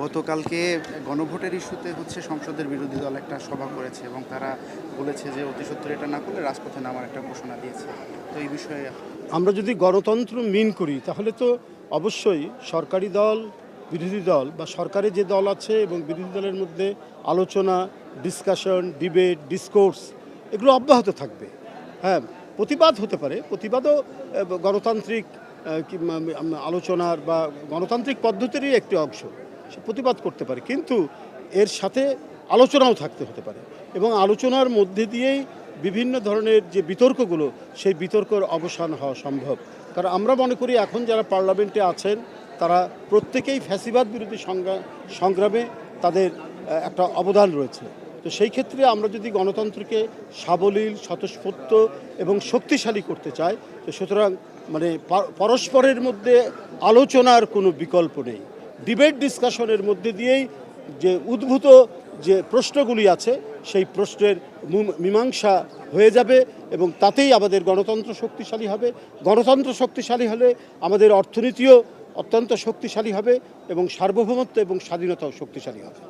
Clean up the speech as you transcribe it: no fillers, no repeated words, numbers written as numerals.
গতকালকে গণভোটের ইস্যুতে সংসদের বিরোধী দল একটা সভা করেছে এবং তারা বলেছে যে অতি সত্বর এটা না করলে রাজপথে নামার একটা ঘোষণা দিয়েছে। তো এই বিষয়ে আমরা যদি গণতন্ত্র মিন করি তাহলে তো অবশ্যই সরকারি দল, বিরোধী দল বা সরকারে যে দল আছে এবং বিরোধী দলের মধ্যে আলোচনা, ডিসকাশন, ডিবেট, ডিসকোর্স এগুলো অব্যাহত থাকবে। হ্যাঁ, প্রতিবাদ হতে পারে, প্রতিবাদও গণতান্ত্রিক আলোচনার বা গণতান্ত্রিক পদ্ধতিরই একটি অংশ। সে প্রতিবাদ করতে পারে, কিন্তু এর সাথে আলোচনাও থাকতে হতে পারে এবং আলোচনার মধ্যে দিয়েই বিভিন্ন ধরনের যে বিতর্কগুলো সেই বিতর্কের অবসান হওয়া সম্ভব। কারণ আমরা মনে করি এখন যারা পার্লামেন্টে আছেন তারা প্রত্যেকেই ফ্যাসিবাদ বিরোধী সংগ্রামে তাদের একটা অবদান রয়েছে। তো সেই ক্ষেত্রে আমরা যদি গণতন্ত্রকে সাবলীল, স্বতঃস্ফূর্ত এবং শক্তিশালী করতে চাই, তো সুতরাং পরস্পরের মধ্যে আলোচনার কোনো বিকল্প নেই। ডিবেট ডিসকাশনের মধ্যে দিয়েই যে উদ্ভূত যে প্রশ্নগুলি আছে সেই প্রশ্নের মীমাংসা হয়ে যাবে এবং তাতেই আমাদের গণতন্ত্র শক্তিশালী হবে। গণতন্ত্র শক্তিশালী হলে আমাদের অর্থনীতিও অত্যন্ত শক্তিশালী হবে এবং সার্বভৌমত্ব এবং স্বাধীনতাও শক্তিশালী হবে।